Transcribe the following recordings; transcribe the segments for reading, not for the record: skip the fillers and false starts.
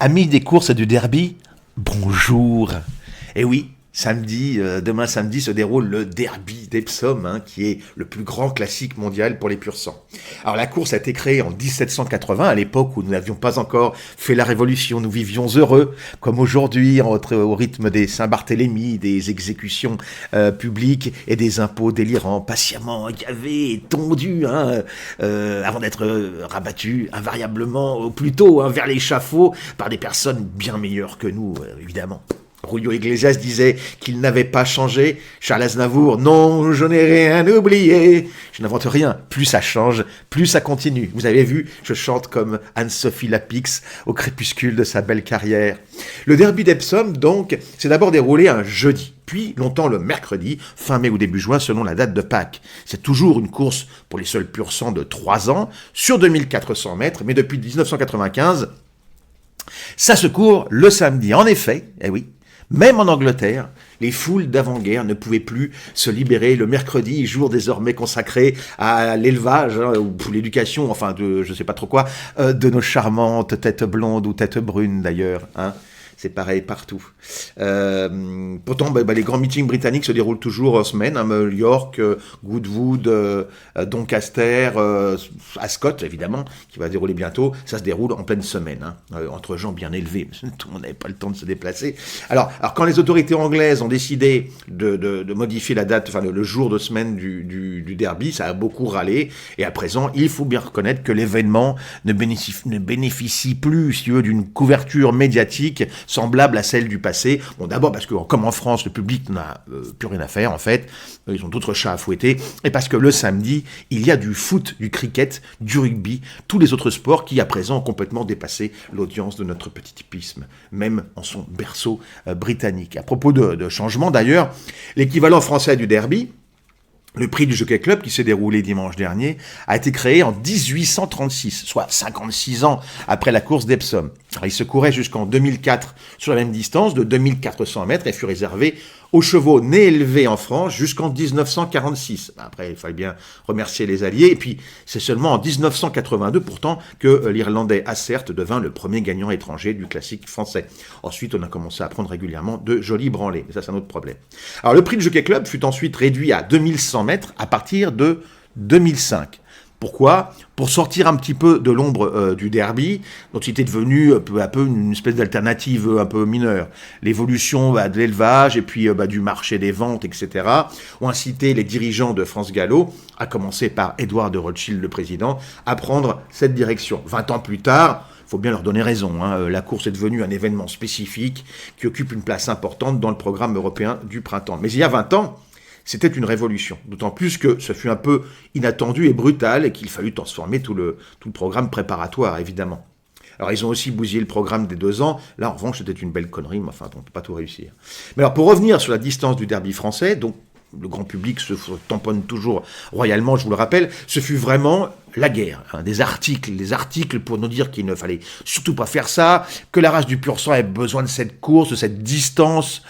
Amis des courses et du derby, bonjour. Et oui, demain samedi se déroule le derby d'Epsom, qui est le plus grand classique mondial pour les pur sang. Alors la course a été créée en 1780, à l'époque où nous n'avions pas encore fait la révolution, nous vivions heureux, comme aujourd'hui, au rythme des Saint-Barthélemy, des exécutions publiques et des impôts délirants, patiemment gavés et tondus, avant d'être rabattus invariablement, ou plutôt vers l'échafaud, par des personnes bien meilleures que nous, évidemment. Julio Iglesias disait qu'il n'avait pas changé. Charles Aznavour, non, je n'ai rien oublié. Je n'invente rien. Plus ça change, plus ça continue. Vous avez vu, je chante comme Anne-Sophie Lapix au crépuscule de sa belle carrière. Le derby d'Epsom, donc, s'est d'abord déroulé un jeudi, puis longtemps le mercredi, fin mai ou début juin, selon la date de Pâques. C'est toujours une course pour les seuls pur sang de 3 ans, sur 2400 mètres, mais depuis 1995, ça se court le samedi. En effet, eh oui, même en Angleterre, les foules d'avant-guerre ne pouvaient plus se libérer le mercredi, jour désormais consacré à l'élevage, ou pour l'éducation, enfin de je sais pas trop quoi, de nos charmantes têtes blondes ou têtes brunes d'ailleurs, C'est pareil partout. Pourtant, les grands meetings britanniques se déroulent toujours en semaine. York, Goodwood, Doncaster, Ascot, évidemment, qui va se dérouler bientôt. Ça se déroule en pleine semaine, entre gens bien élevés. Tout le monde n'avait pas le temps de se déplacer. Alors quand les autorités anglaises ont décidé de modifier la date, le jour de semaine du derby, ça a beaucoup râlé. Et à présent, il faut bien reconnaître que l'événement ne bénéficie plus, si vous voulez, d'une couverture médiatique semblable à celle du passé. Bon, d'abord parce que, comme en France, le public n'a plus rien à faire, en fait. Ils ont d'autres chats à fouetter. Et parce que le samedi, il y a du foot, du cricket, du rugby, tous les autres sports qui, à présent, ont complètement dépassé l'audience de notre petit hippisme, même en son berceau britannique. À propos de changement, d'ailleurs, l'équivalent français du derby, le prix du Jockey Club, qui s'est déroulé dimanche dernier, a été créé en 1836, soit 56 ans après la course d'Epsom. Alors, il se courait jusqu'en 2004 sur la même distance, de 2400 mètres, et fut réservé aux chevaux nés élevés en France jusqu'en 1946. Après, il fallait bien remercier les Alliés. Et puis, c'est seulement en 1982, pourtant, que l'Irlandais Hassert devint le premier gagnant étranger du classique français. Ensuite, on a commencé à prendre régulièrement de jolis branlés. Mais ça, c'est un autre problème. Alors, le prix du Jockey Club fut ensuite réduit à 2100 mètres à partir de 2005. Pourquoi ? Pour sortir un petit peu de l'ombre du derby, dont il était devenu peu à peu une espèce d'alternative un peu mineure. L'évolution de l'élevage et puis du marché des ventes, etc., ont incité les dirigeants de France Gallo, à commencer par Édouard de Rothschild, le président, à prendre cette direction. 20 ans plus tard, il faut bien leur donner raison, la course est devenue un événement spécifique qui occupe une place importante dans le programme européen du printemps. Mais il y a 20 ans, c'était une révolution, d'autant plus que ce fut un peu inattendu et brutal et qu'il fallut transformer tout le programme préparatoire, évidemment. Alors, ils ont aussi bousillé le programme des 2 ans. Là, en revanche, c'était une belle connerie, mais enfin, on ne peut pas tout réussir. Mais alors, pour revenir sur la distance du derby français, donc le grand public se tamponne toujours royalement, je vous le rappelle, ce fut vraiment la guerre. Des articles pour nous dire qu'il ne fallait surtout pas faire ça, que la race du pur sang avait besoin de cette course, de cette distance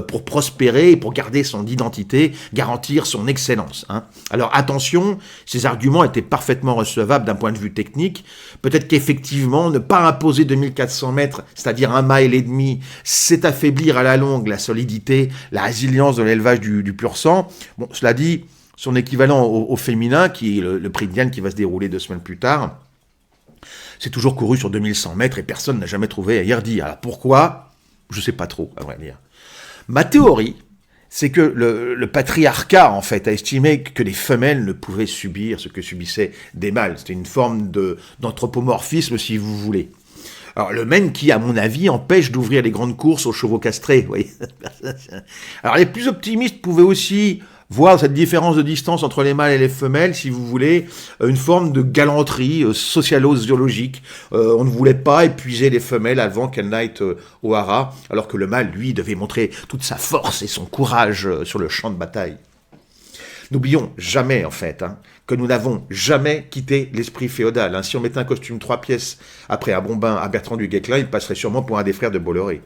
pour prospérer, pour garder son identité, garantir son excellence. Alors attention, ces arguments étaient parfaitement recevables d'un point de vue technique. Peut-être qu'effectivement, ne pas imposer 2400 mètres, c'est-à-dire 1,5 miles, c'est affaiblir à la longue la solidité, la résilience de l'élevage du pur sang. Bon, cela dit, son équivalent au féminin, qui est le prix de Diane qui va se dérouler 2 semaines plus tard, c'est toujours couru sur 2100 mètres et personne n'a jamais trouvé à y redire. Alors pourquoi ? Je ne sais pas trop, à vrai dire. Ma théorie, c'est que le patriarcat, en fait, a estimé que les femelles ne pouvaient subir ce que subissaient des mâles. C'était une forme d'anthropomorphisme, si vous voulez. Alors, le même qui, à mon avis, empêche d'ouvrir les grandes courses aux chevaux castrés, vous voyez. Alors, les plus optimistes pouvaient aussi voir cette différence de distance entre les mâles et les femelles, si vous voulez, une forme de galanterie socialo-zoologique. On ne voulait pas épuiser les femelles avant qu'elles n'aillent au haras, alors que le mâle, lui, devait montrer toute sa force et son courage sur le champ de bataille. N'oublions jamais, en fait, que nous n'avons jamais quitté l'esprit féodal. Si on mettait un costume 3 pièces après un bon bain à Bertrand du Guesclin, il passerait sûrement pour un des frères de Bolloré.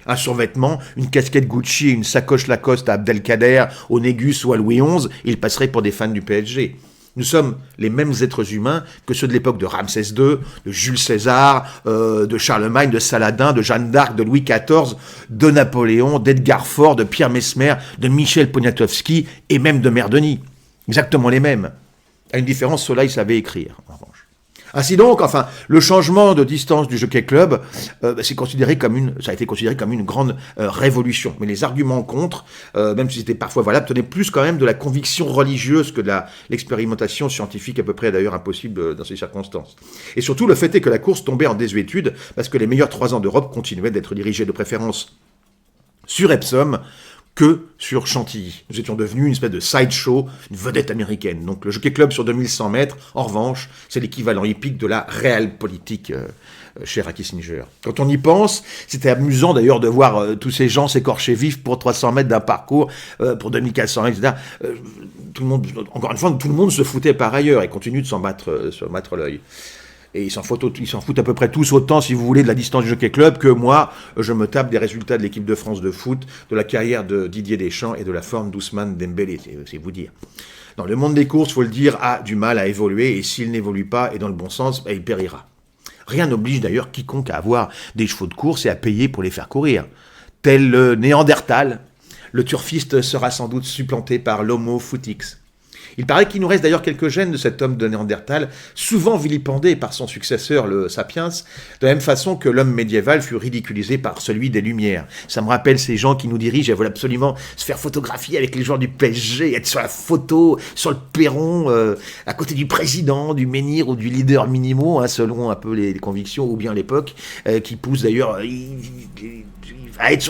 Un survêtement, une casquette Gucci et une sacoche Lacoste à Abdelkader, au Négus ou à Louis XI, il passerait pour des fans du PSG. Nous sommes les mêmes êtres humains que ceux de l'époque de Ramsès II, de Jules César, de Charlemagne, de Saladin, de Jeanne d'Arc, de Louis XIV, de Napoléon, d'Edgar Faure, de Pierre Messmer, de Michel Poniatowski et même de Mère Denis. Exactement les mêmes. À une différence, ceux-là, ils savaient écrire, en revanche. Ainsi donc, enfin, le changement de distance du Jockey Club, ça a été considéré comme une grande révolution. Mais les arguments contre, même si c'était parfois valable, tenaient plus quand même de la conviction religieuse que de l'expérimentation scientifique, à peu près d'ailleurs impossible dans ces circonstances. Et surtout, le fait est que la course tombait en désuétude parce que les meilleurs 3 ans d'Europe continuaient d'être dirigés de préférence sur Epsom que sur Chantilly. Nous étions devenus une espèce de sideshow, une vedette américaine. Donc le Jockey Club sur 2100 mètres, en revanche, c'est l'équivalent hippique de la réelle politique chère à Kissinger. Quand on y pense, c'était amusant d'ailleurs de voir tous ces gens s'écorcher vifs pour 300 mètres d'un parcours, pour 2400 mètres, etc. Tout le monde, encore une fois, tout le monde se foutait par ailleurs et continue de s'en battre l'œil. Et ils s'en foutent à peu près tous autant, si vous voulez, de la distance du Jockey Club que moi, je me tape des résultats de l'équipe de France de foot, de la carrière de Didier Deschamps et de la forme d'Ousmane Dembélé, c'est vous dire. Dans le monde des courses, faut le dire, a du mal à évoluer, et s'il n'évolue pas et dans le bon sens, il périra. Rien n'oblige d'ailleurs quiconque à avoir des chevaux de course et à payer pour les faire courir. Tel le Néandertal, le turfiste sera sans doute supplanté par l'Homo footix. Il paraît qu'il nous reste d'ailleurs quelques gènes de cet homme de Néandertal, souvent vilipendé par son successeur, le Sapiens, de la même façon que l'homme médiéval fut ridiculisé par celui des Lumières. Ça me rappelle ces gens qui nous dirigent et veulent absolument se faire photographier avec les joueurs du PSG, être sur la photo, sur le perron, à côté du président, du menhir ou du leader minimo, selon un peu les convictions ou bien l'époque, qui pousse d'ailleurs... il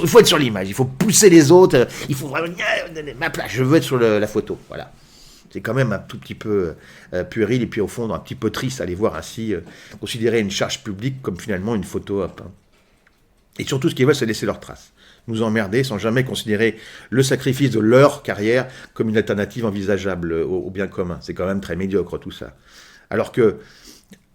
faut être sur l'image, il faut pousser les autres, il faut vraiment... Ma place, je veux être sur la photo, voilà. C'est quand même un tout petit peu puéril et puis au fond un petit peu triste à les voir ainsi considérer une charge publique comme finalement une photo op. Et surtout ce qu'ils veulent c'est laisser leur trace, nous emmerder sans jamais considérer le sacrifice de leur carrière comme une alternative envisageable au bien commun. C'est quand même très médiocre tout ça. Alors que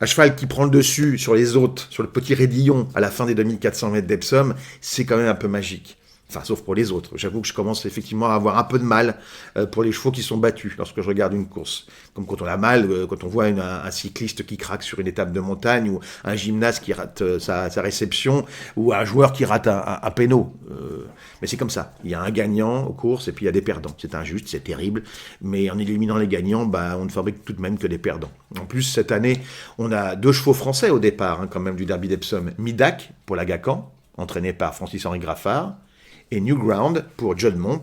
un cheval qui prend le dessus sur les autres, sur le petit raidillon à la fin des 2400 mètres d'Epsom, c'est quand même un peu magique. Enfin, sauf pour les autres. J'avoue que je commence effectivement à avoir un peu de mal pour les chevaux qui sont battus lorsque je regarde une course. Comme quand on a mal, quand on voit un cycliste qui craque sur une étape de montagne, ou un gymnaste qui rate sa réception, ou un joueur qui rate un péno. Mais c'est comme ça. Il y a un gagnant aux courses et puis il y a des perdants. C'est injuste, c'est terrible. Mais en éliminant les gagnants, on ne fabrique tout de même que des perdants. En plus, cette année, on a 2 chevaux français au départ, quand même, du Derby d'Epsom. Midak pour l'Agacan, entraîné par Francis-Henri Graffard, et Newground pour John Mont,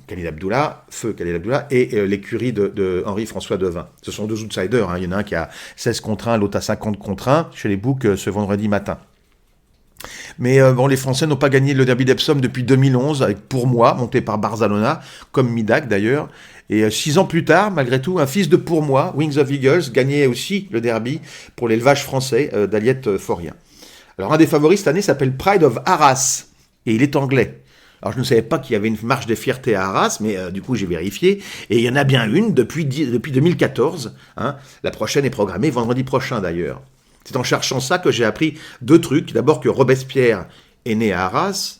Khalil Abdullah, feu Khalil Abdullah, et l'écurie de Henri-François Devin. Ce sont 2 outsiders, il y en a un qui a 16 contre 1, l'autre a 50 contre 1, chez les books ce vendredi matin. Mais les Français n'ont pas gagné le Derby d'Epsom depuis 2011, avec Pour Moi, monté par Barzalona, comme Midak d'ailleurs. Et 6 ans plus tard, malgré tout, un fils de Pour Moi, Wings of Eagles, gagnait aussi le Derby pour l'élevage français d'Aliette Forien. Alors un des favoris cette année s'appelle Pride of Arras, et il est anglais. Alors je ne savais pas qu'il y avait une marche de fierté à Arras, mais du coup j'ai vérifié, et il y en a bien une depuis 2014. La prochaine est programmée vendredi prochain d'ailleurs. C'est en cherchant ça que j'ai appris 2 trucs. D'abord que Robespierre est né à Arras,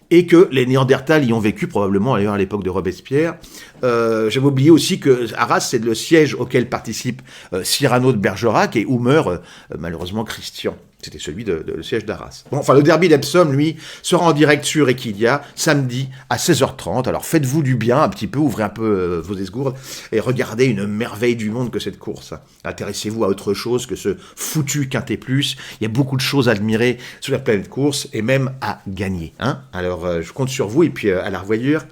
et que les Néandertals y ont vécu, probablement d'ailleurs à l'époque de Robespierre. J'avais oublié aussi que Arras, c'est le siège auquel participent Cyrano de Bergerac et où meurt malheureusement Christian. C'était celui le siège d'Arras. Bon, enfin, le Derby d'Epsom, lui, sera en direct sur Equidia, samedi à 16h30. Alors faites-vous du bien un petit peu, ouvrez un peu vos esgourdes et regardez une merveille du monde que cette course. Intéressez-vous à autre chose que ce foutu Quintet Plus. Il y a beaucoup de choses à admirer sur la planète course et même à gagner. Alors je compte sur vous et puis à la revoyure.